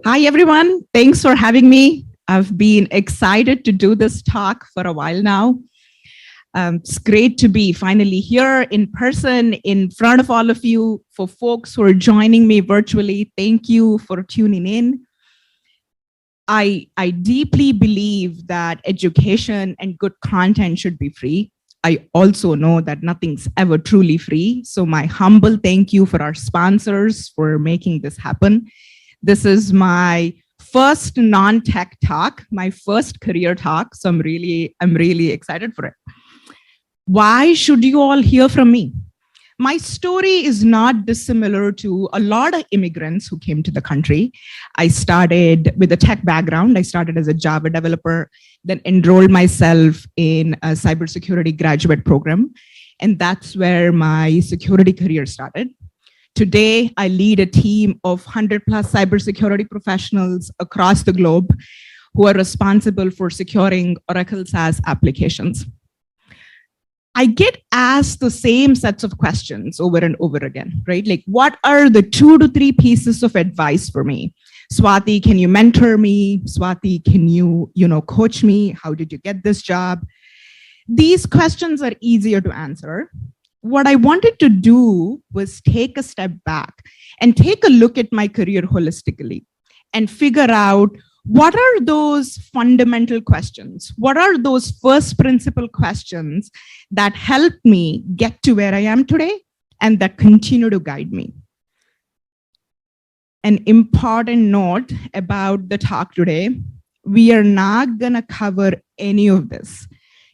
Hi, everyone. Thanks for having me. I've been excited to do this talk for a while now. It's great to be finally here in person in front of all of you. For folks who are joining me virtually, thank you for tuning in. I deeply believe that education and good content should be free. I also know that nothing's ever truly free. So my humble thank you for our sponsors for making this happen. This is my first non-tech talk, my first career talk. So I'm really excited for it. Why should you all hear from me? My story is not dissimilar to a lot of immigrants who came to the country. I started with a tech background. I started as a Java developer, then enrolled myself in a cybersecurity graduate program. And that's where my security career started. Today, I lead a team of 100 plus cybersecurity professionals across the globe who are responsible for securing Oracle SaaS applications. I get asked the same sets of questions over and over again, right? Like, what are the 2 to 3 pieces of advice for me? Swathi, can you mentor me? Swathi, can you coach me? How did you get this job? These questions are easier to answer. What I wanted to do was take a step back and take a look at my career holistically and figure out what are those fundamental questions? What are those first principle questions that helped me get to where I am today and that continue to guide me? An important note about the talk today, we are not gonna cover any of this.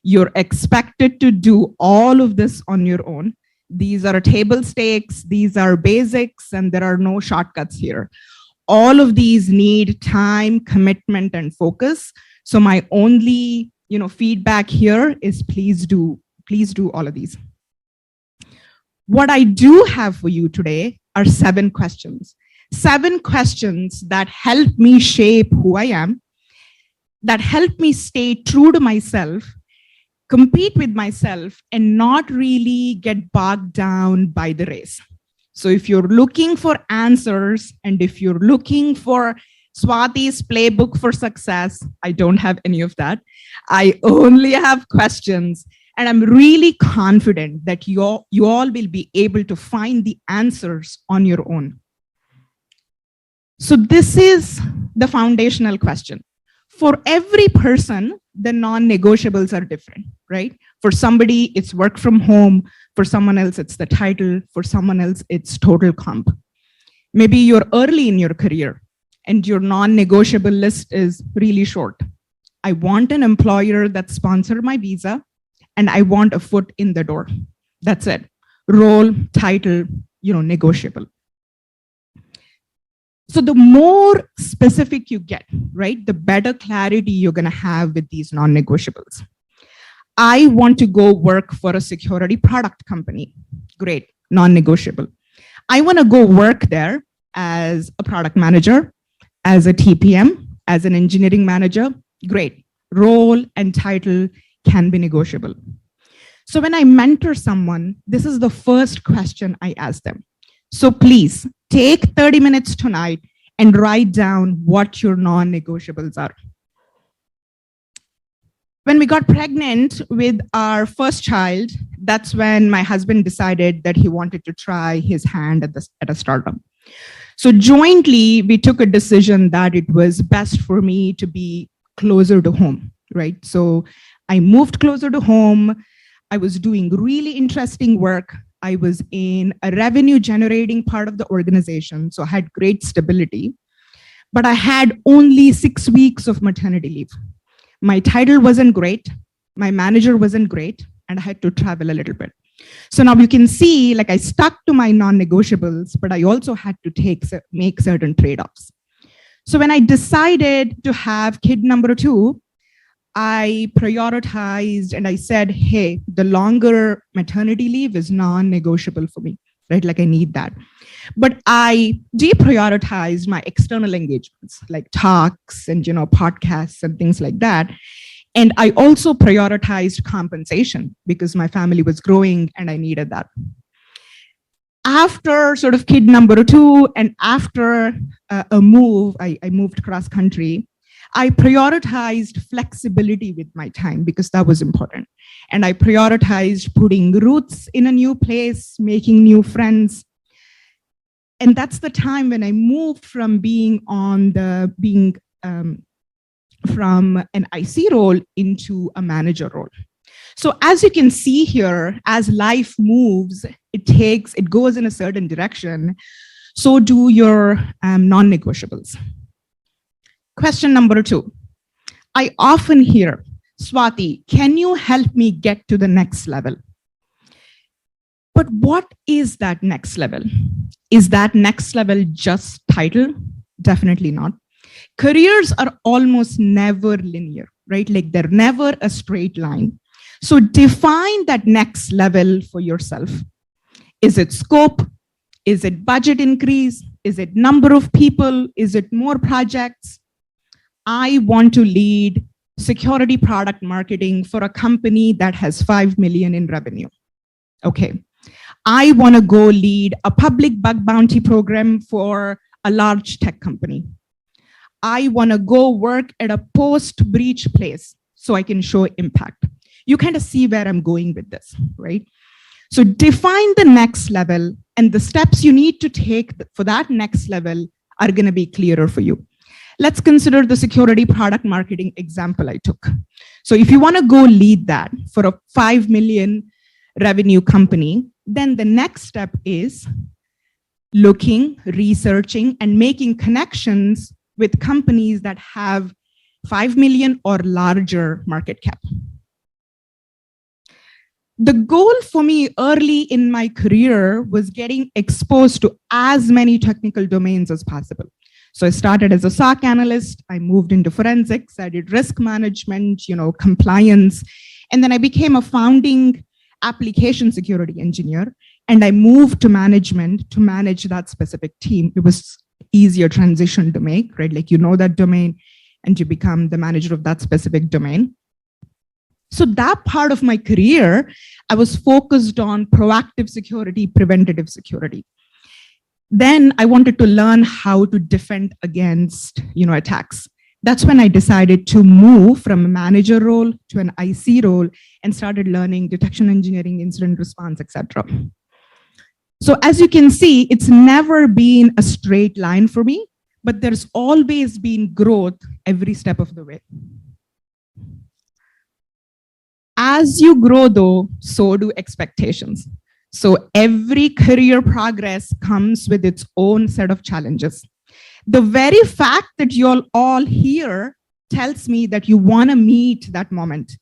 You're expected to do all of this on your own. These are table stakes, these are basics, and there are no shortcuts here. All of these need time, commitment, and focus. So my only feedback here is please do all of these. What I do have for you today are 7 questions. 7 questions that help me shape who I am, that help me stay true to myself, compete with myself, and not really get bogged down by the race. So if you're looking for answers and if you're looking for Swathi's playbook for success, I don't have any of that. I only have questions, and I'm really confident that you all will be able to find the answers on your own. So this is the foundational question. For every person, the non-negotiables are different, right? For somebody, it's work from home. For someone else, it's the title. For someone else, it's total comp. Maybe you're early in your career and your non-negotiable list is really short. I want an employer that sponsors my visa and I want a foot in the door. That's it. Role, title, negotiable. So the more specific you get, right, the better clarity you're going to have with these non-negotiables. I want to go work for a security product company. Great, non-negotiable. I want to go work there as a product manager, as a TPM, as an engineering manager. Great, role and title can be negotiable. So when I mentor someone, this is the first question I ask them. So please take 30 minutes tonight and write down what your non-negotiables are. When we got pregnant with our first child, that's when my husband decided that he wanted to try his hand at a startup. So jointly, we took a decision that it was best for me to be closer to home, right? So I moved closer to home. I was doing really interesting work. I was in a revenue generating part of the organization, so I had great stability, but I had only 6 weeks of maternity leave. My title wasn't great, my manager wasn't great, and I had to travel a little bit. So now you can see, like, I stuck to my non-negotiables, but I also had to make certain trade-offs. So when I decided to have kid number 2, I prioritized and I said, hey, the longer maternity leave is non-negotiable for me, right? Like I need that. But I deprioritized my external engagements like talks and, podcasts and things like that. And I also prioritized compensation because my family was growing and I needed that. After sort of kid number 2 and after a move, I moved cross country. I prioritized flexibility with my time because that was important. And I prioritized putting roots in a new place, making new friends. And that's the time when I moved from being from an IC role into a manager role. So as you can see here, as life moves, it goes in a certain direction. So do your non-negotiables. Question number 2. I often hear, Swathi, can you help me get to the next level? But what is that next level? Is that next level just title? Definitely not. Careers are almost never linear, right? Like they're never a straight line. So define that next level for yourself. Is it scope? Is it budget increase? Is it number of people? Is it more projects? I want to lead security product marketing for a company that has 5 million in revenue. Okay. I want to go lead a public bug bounty program for a large tech company. I want to go work at a post-breach place so I can show impact. You kind of see where I'm going with this, right? So define the next level, and the steps you need to take for that next level are going to be clearer for you. Let's consider the security product marketing example I took. So if you want to go lead that for a 5 million revenue company, then the next step is looking, researching, and making connections with companies that have 5 million or larger market cap. The goal for me early in my career was getting exposed to as many technical domains as possible. So I started as a SOC analyst, I moved into forensics, I did risk management, compliance, and then I became a founding application security engineer, and I moved to management to manage that specific team. It was easier transition to make, right? Like that domain and you become the manager of that specific domain. So that part of my career, I was focused on proactive security, preventative security. Then I wanted to learn how to defend against, attacks. That's when I decided to move from a manager role to an IC role and started learning detection engineering, incident response, etc. So as you can see, it's never been a straight line for me, but there's always been growth every step of the way. As you grow though, so do expectations. So every career progress comes with its own set of challenges. The very fact that you're all here tells me that you want to meet that moment.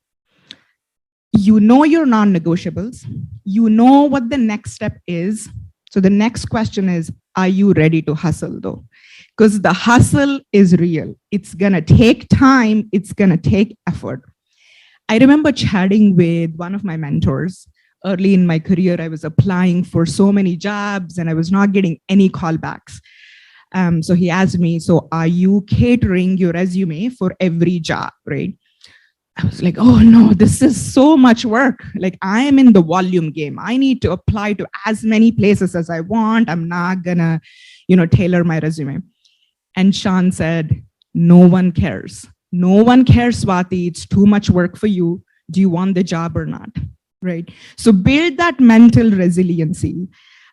You know your non-negotiables. You know what the next step is. So the next question is, are you ready to hustle though? Because the hustle is real. It's going to take time. It's going to take effort. I remember chatting with one of my mentors. Early in my career, I was applying for so many jobs and I was not getting any callbacks. So he asked me, so are you catering your resume for every job, right? I was like, oh no, this is so much work. Like I am in the volume game. I need to apply to as many places as I want. I'm not gonna, tailor my resume. And Sean said, no one cares. No one cares, Swathi. It's too much work for you. Do you want the job or not? Right? So build that mental resiliency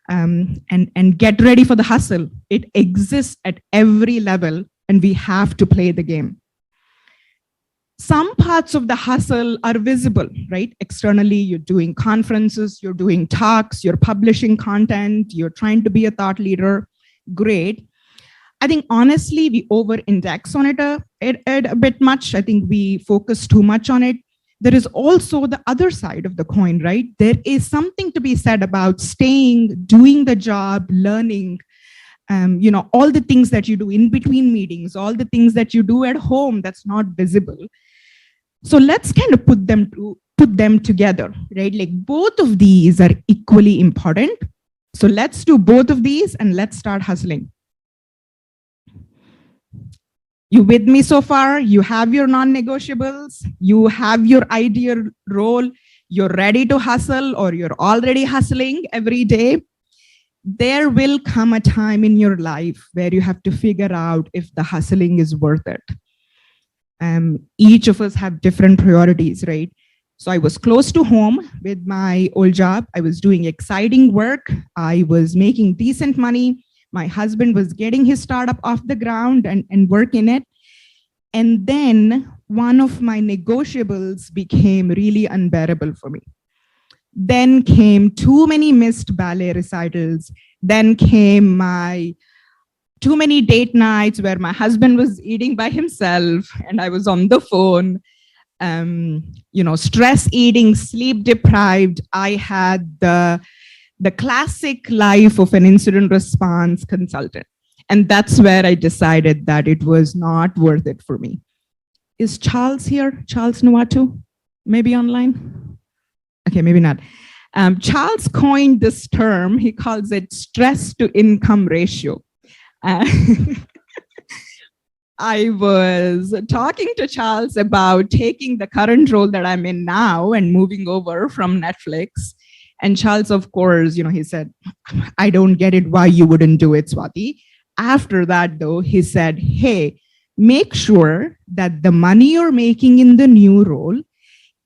and get ready for the hustle. It exists at every level and we have to play the game. Some parts of the hustle are visible, right? Externally, you're doing conferences, you're doing talks, you're publishing content, you're trying to be a thought leader. Great. I think honestly, we over-index on it a bit much. I think we focus too much on it. There is also the other side of the coin, right? There is something to be said about staying, doing the job, learning, all the things that you do in between meetings, all the things that you do at home that's not visible. So let's kind of put them together, right? Like both of these are equally important. So let's do both of these and let's start hustling. You with me so far? You have your non-negotiables, you have your ideal role, you're ready to hustle or you're already hustling every day. there will come a time in your life where you have to figure out if the hustling is worth it. Each of us have different priorities, right? So I was close to home with my old job. I was doing exciting work. I was making decent money. My husband was getting his startup off the ground and working it. And then one of my negotiables became really unbearable for me. Then came too many missed ballet recitals. Then came my too many date nights where my husband was eating by himself and I was on the phone. Stress eating, sleep deprived. I had the classic life of an incident response consultant. And that's where I decided that it was not worth it for me. Is Charles here? Charles Nuatu? Maybe online? Okay, maybe not. Charles coined this term. He calls it stress to income ratio. I was talking to Charles about taking the current role that I'm in now and moving over from Netflix. And Charles, of course, he said, I don't get it why you wouldn't do it, Swathi. After that, though, he said, hey, make sure that the money you're making in the new role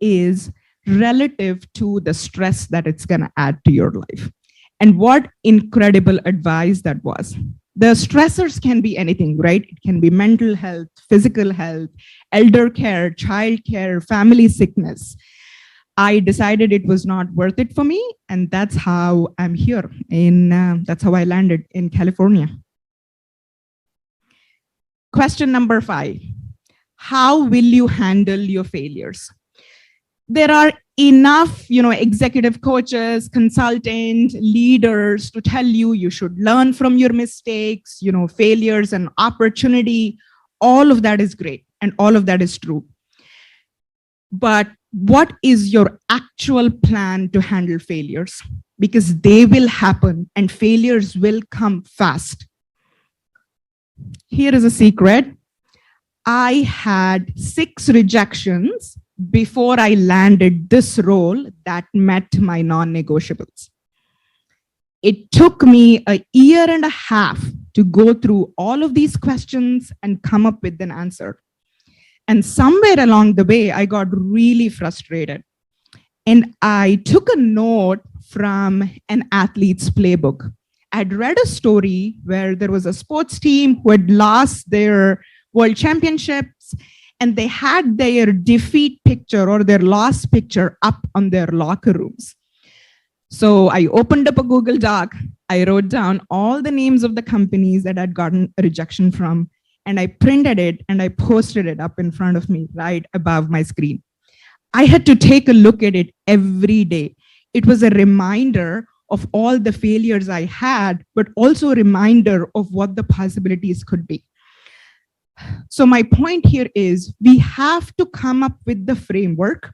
is relative to the stress that it's going to add to your life. And what incredible advice that was. The stressors can be anything, right? It can be mental health, physical health, elder care, child care, family sickness. I decided it was not worth it for me, and that's how I'm here. That's how I landed in California. Question number 5. How will you handle your failures? There are enough, executive coaches, consultants, leaders to tell you should learn from your mistakes, failures and opportunity. All of that is great and all of that is true. But what is your actual plan to handle failures? Because they will happen and failures will come fast. Here is a secret. I had 6 rejections before I landed this role that met my non-negotiables. It took me a year and a half to go through all of these questions and come up with an answer. And somewhere along the way, I got really frustrated. And I took a note from an athlete's playbook. I'd read a story where there was a sports team who had lost their world championships, and they had their defeat picture or their loss picture up on their locker rooms. So I opened up a Google Doc. I wrote down all the names of the companies that I'd gotten a rejection from, and I printed it and I posted it up in front of me right above my screen. I had to take a look at it every day. It was a reminder of all the failures I had, but also a reminder of what the possibilities could be. So my point here is we have to come up with the framework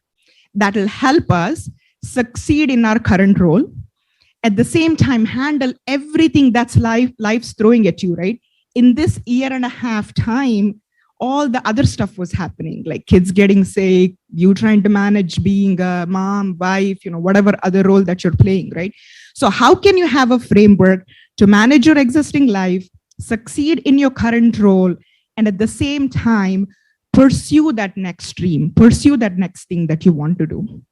that will help us succeed in our current role. At the same time, handle everything that's life's throwing at you, right? In this year and a half time, all the other stuff was happening, like kids getting sick, you trying to manage being a mom, wife, whatever other role that you're playing, right? So how can you have a framework to manage your existing life, succeed in your current role, and at the same time, pursue that next stream, pursue that next thing that you want to do?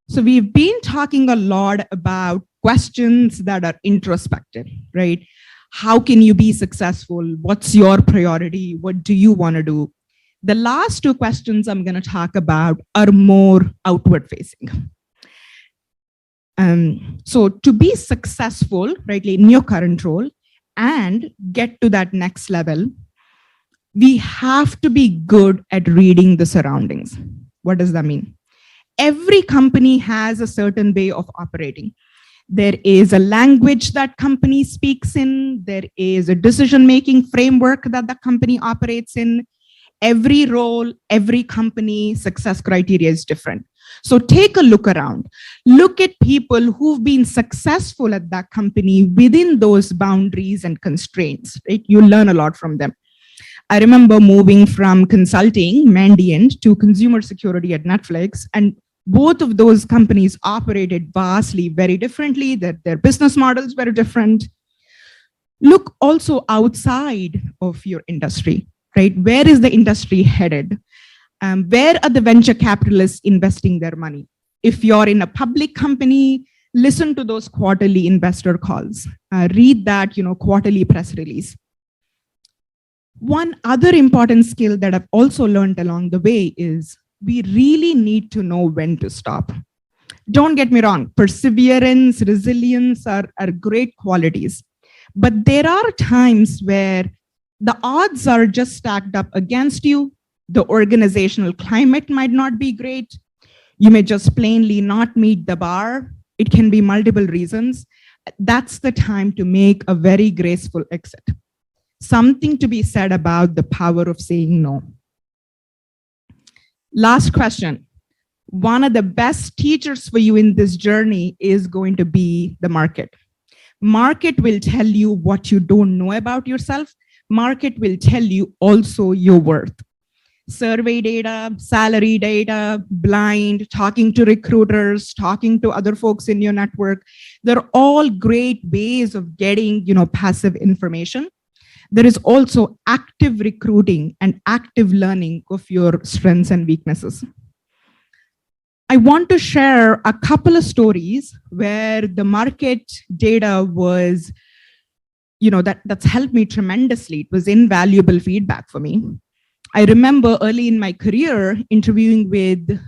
So we've been talking a lot about questions that are introspective, right? How can you be successful? What's your priority? What do you want to do? The last 2 questions I'm going to talk about are more outward facing. So to be successful, right, in your current role and get to that next level, we have to be good at reading the surroundings. What does that mean? Every company has a certain way of operating. There is a language that company speaks in. There is a decision-making framework that the company operates in. Every role, every company, success criteria is different. So take a look around. Look at people who've been successful at that company within those boundaries and constraints, right? You learn a lot from them. I remember moving from consulting, Mandiant, to consumer security at Netflix. And Both of those companies operated vastly very differently, that their business models were different. Look also outside of your industry, right? Where is the industry headed? Where are the venture capitalists investing their money? If you're in a public company, listen to those quarterly investor calls. Read that, quarterly press release. One other important skill that I've also learned along the way is we really need to know when to stop. Don't get me wrong, perseverance, resilience are great qualities. But there are times where the odds are just stacked up against you. The organizational climate might not be great. You may just plainly not meet the bar. It can be multiple reasons. That's the time to make a very graceful exit. Something to be said about the power of saying no. Last question. One of the best teachers for you in this journey is going to be the market. Market will tell you what you don't know about yourself. Market will tell you also your worth. Survey data, salary data, blind, talking to recruiters, talking to other folks in your network. They're all great ways of getting, passive information. There is also active recruiting and active learning of your strengths and weaknesses. I want to share a couple of stories where the market data was, that's helped me tremendously. It was invaluable feedback for me. I remember early in my career interviewing with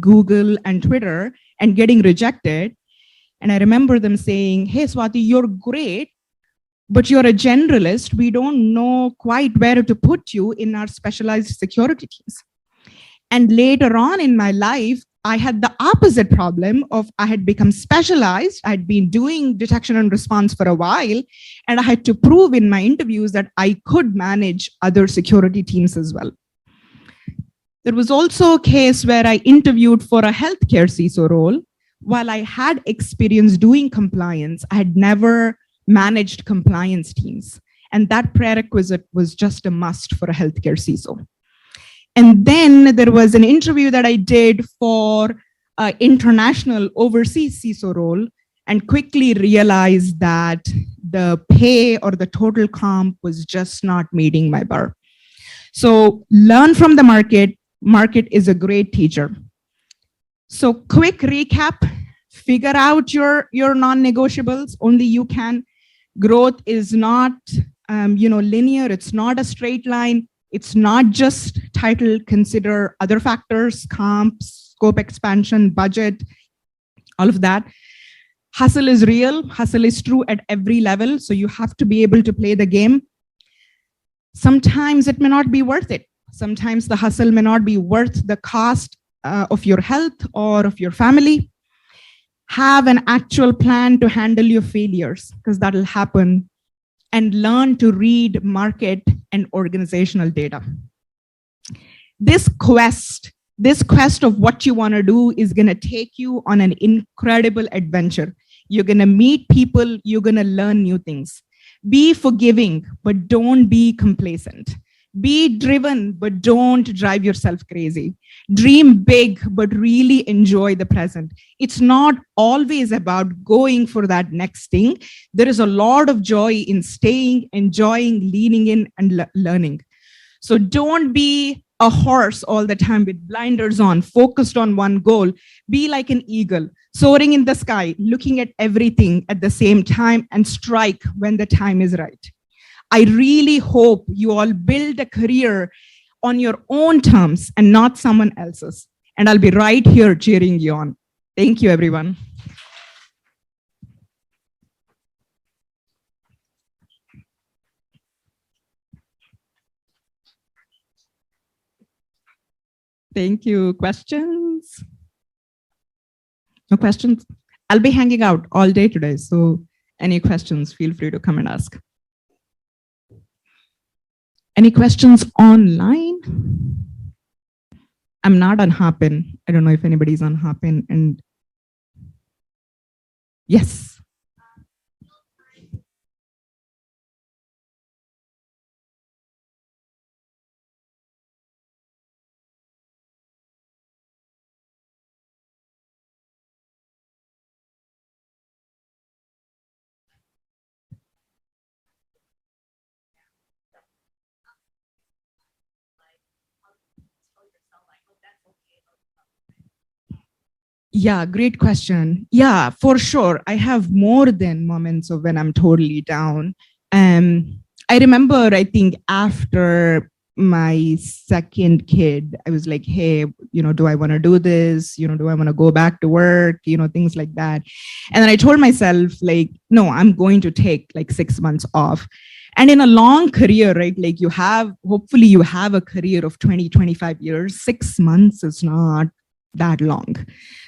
Google and Twitter and getting rejected. And I remember them saying, hey, Swathi, you're great, but you're a generalist. We don't know quite where to put you in our specialized security teams. And later on in my life, I had the opposite problem of I had become specialized. I'd been doing detection and response for a while, and I had to prove in my interviews that I could manage other security teams as well. There was also a case where I interviewed for a healthcare CISO role. While I had experience doing compliance, I had never managed compliance teams. And that prerequisite was just a must for a healthcare CISO. And then there was an interview that I did for an international overseas CISO role and quickly realized that the pay or the total comp was just not meeting my bar. So learn from the market. Market is a great teacher. So quick recap, figure out your non-negotiables, only you can. Growth is not linear, it's not a straight line. It's not just title, consider other factors, comps, scope expansion, budget, all of that. Hustle is real, hustle is true at every level, so you have to be able to play the game. Sometimes it may not be worth it. Sometimes the hustle may not be worth the cost of your health or of your family. Have an actual plan to handle your failures, because that'll happen. And learn to read market and organizational data. This quest of what you want to do is going to take you on an incredible adventure. You're going to meet people, you're going to learn new things. Be forgiving, but don't be complacent. Be driven, but don't drive yourself crazy. Dream big, but really enjoy the present. It's not always about going for that next thing. There is a lot of joy in staying, enjoying, leaning in, and learning. So don't be a horse all the time with blinders on, focused on one goal. Be like an eagle, soaring in the sky, looking at everything at the same time, and strike when the time is right. I really hope you all build a career on your own terms and not someone else's. And I'll be right here cheering you on. Thank you, everyone. Thank you. Questions? No questions? I'll be hanging out all day today, so any questions, feel free to come and ask. Any questions online? I'm not on Hopin. I don't know if anybody's on Hopin. And yes. Yeah, great question. Yeah, for sure. I have more than moments of when I'm totally down. I remember, I think after my second kid, I was like, hey, do I want to do this? Do I want to go back to work? Things like that. And then I told myself, like, no, I'm going to take like 6 months off. And in a long career, right? Like hopefully you have a career of 20, 25 years. 6 months is not that long.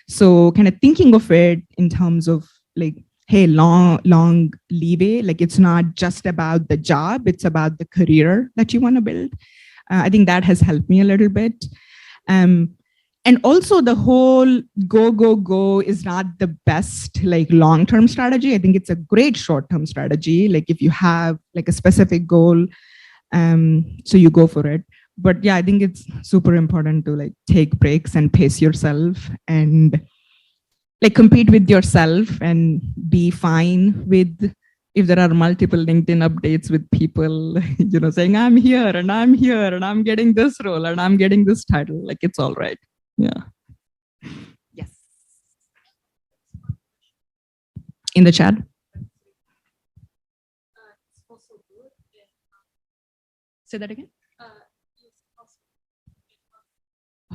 So kind of thinking of it in terms of like, hey, long leeway, like it's not just about the job, it's about the career that you want to build. I think that has helped me a little bit. And also the whole go is not the best like long-term strategy. I think it's a great short-term strategy. Like if you have like a specific goal, so you go for it. But yeah, I think it's super important to like take breaks and pace yourself and like compete with yourself and be fine with if there are multiple LinkedIn updates with people, saying I'm here and I'm getting this role and I'm getting this title. Like it's all right. Yeah. Yes. In the chat. Say that again.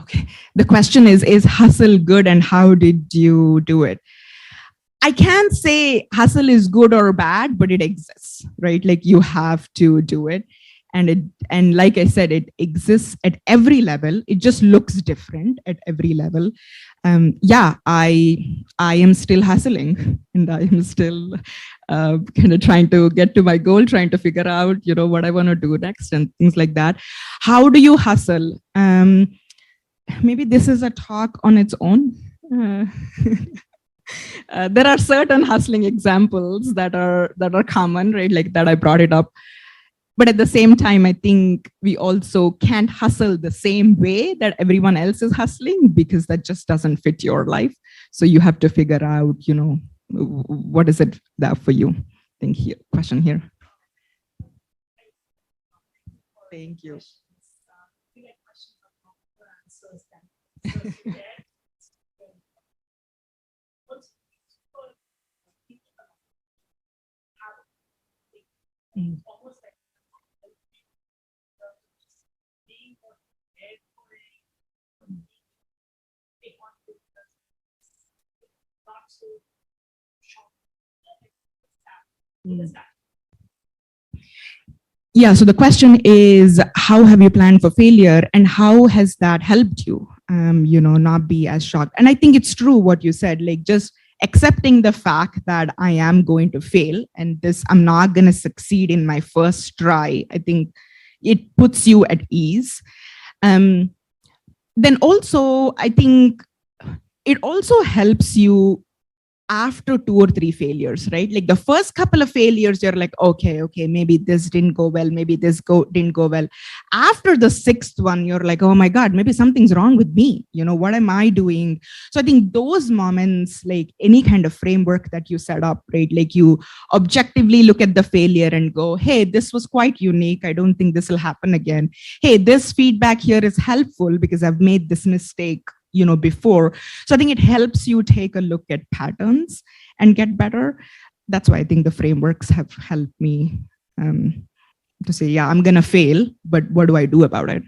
Okay. The question is hustle good and how did you do it? I can't say hustle is good or bad, but it exists, right? Like you have to do it. And like I said, it exists at every level. It just looks different at every level. Yeah, I am still hustling and I am still kind of trying to get to my goal, trying to figure out, what I want to do next and things like that. How do you hustle? Maybe this is a talk on its own. There are certain hustling examples that are common, right? Like that I brought it up. But at the same time, I think we also can't hustle the same way that everyone else is hustling because that just doesn't fit your life. So you have to figure out, what is it that for you? Thank you. Question here. Thank you. Yeah, so the question is, how have you planned for failure and how has that helped you, not be as shocked? And I think it's true what you said, like just accepting the fact that I am going to fail and I'm not going to succeed in my first try. I think it puts you at ease. Then also, I think it also helps you after 2 or 3 failures, right? Like the first couple of failures, you're like, okay, maybe this didn't go well. Maybe this didn't go well. After the 6th one, you're like, oh my God, maybe something's wrong with me. What am I doing? So I think those moments, like any kind of framework that you set up, right? Like you objectively look at the failure and go, hey, this was quite unique. I don't think this will happen again. Hey, this feedback here is helpful because I've made this mistake before. So I think it helps you take a look at patterns and get better. That's why I think the frameworks have helped me to say, yeah, I'm going to fail, but what do I do about it?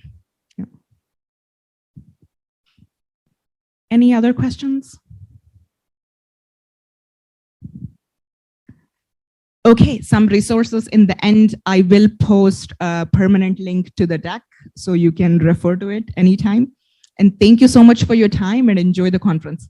Yeah. Any other questions? Okay, some resources in the end. I will post a permanent link to the deck so you can refer to it anytime. And thank you so much for your time and enjoy the conference.